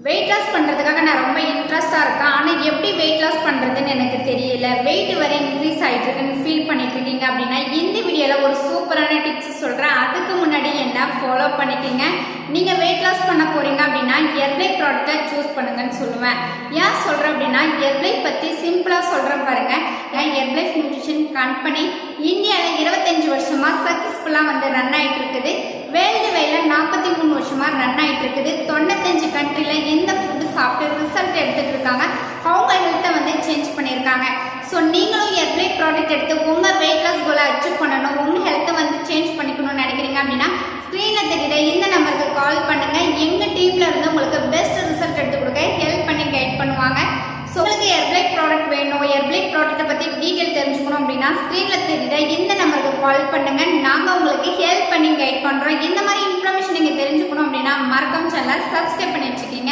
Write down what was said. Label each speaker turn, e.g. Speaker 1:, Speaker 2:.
Speaker 1: Weight loss பண்ணுறதுக்காக நான் ரொம்ப இன்ட்ரெஸ்டாக இருக்கேன். ஆனால் எப்படி வெயிட் லாஸ் பண்ணுறதுன்னு எனக்கு தெரியல. வெயிட் வர இன்க்ரீஸ் ஆகிட்டு இருக்குன்னு ஃபீல் பண்ணிட்டு இருக்கீங்க அப்படின்னா இந்த வீடியோவில் ஒரு சூப்பரான டிப்ஸ் சொல்கிறேன். அதுக்கு முன்னாடி என்ன ஃபாலோ பண்ணிக்கோங்க. நீங்கள் வெயிட் லாஸ் பண்ண போகிறீங்க அப்படின்னா எர்ப்ளை ப்ராடக்டை சூஸ் பண்ணுங்கன்னு சொல்லுவேன். ஏன் சொல்கிறேன் அப்படின்னா எர்ப்ளை பற்றி சிம்பிளாக சொல்கிறேன் பாருங்கள். எர்ப்ளை நியூட்ரிஷன் கம்பெனி இந்தியாவில் 25 வருஷமாக சக்ஸஸ்ஃபுல்லாக ரன் ஆகிட்டு இருக்குது. வேர்ல்டு வைடில் 43 வருஷமாக ரன் ஆகிட்டு இருக்குது. 95 கண்ட்ரியில் எந்த ஃபுட்டு சாப்பிட்டு ரிசல்ட் எடுத்துகிட்டு இருக்காங்க. அவங்க ஹெல்த்தை சேஞ்ச் பண்ணியிருக்காங்க. ஸோ நீங்களும் எர்ப்ளை ப்ராடக்ட் எடுத்து உங்கள் வெயிட் லாஸ் கோலை அச்சீவ் பண்ணணும், உங்கள் ஹெல்த்தை சேஞ்ச் பண்ணிக்கணும்னு நினைக்கிறீங்க அப்படின்னா ஸ்க்ரீனில் தெரியுற இந்த நம்பருக்கு கால் பண்ணுங்கள். எங்கள் டீமில் இருந்து உங்களுக்கு பெஸ்ட் ரிசல்ட் எடுத்து கொடுக்க ஹெல்ப் பண்ணி கைட் பண்ணுவாங்க. ஸோ உங்களுக்கு எர்ப்ளை ப்ராடக்ட் வேணும், எர்ப்ளை ப்ராடக்ட்டை பற்றி டீட்டெயில் தெரிஞ்சுக்கணும் அப்படின்னா ஸ்க்ரீனில் தெரியுற இந்த நம்பருக்கு கால் பண்ணுங்கள். நாங்கள் உங்களுக்கு ஹெல்ப் பண்ணி கைட் பண்ணுறோம். இந்த மாதிரி இன்ஃபர்மேஷன் நீங்கள் தெரிஞ்சுக்கணும் அப்படின்னா மறக்காம சேனலை சப்ஸ்கிரைப் பண்ணி வச்சுக்கோங்க.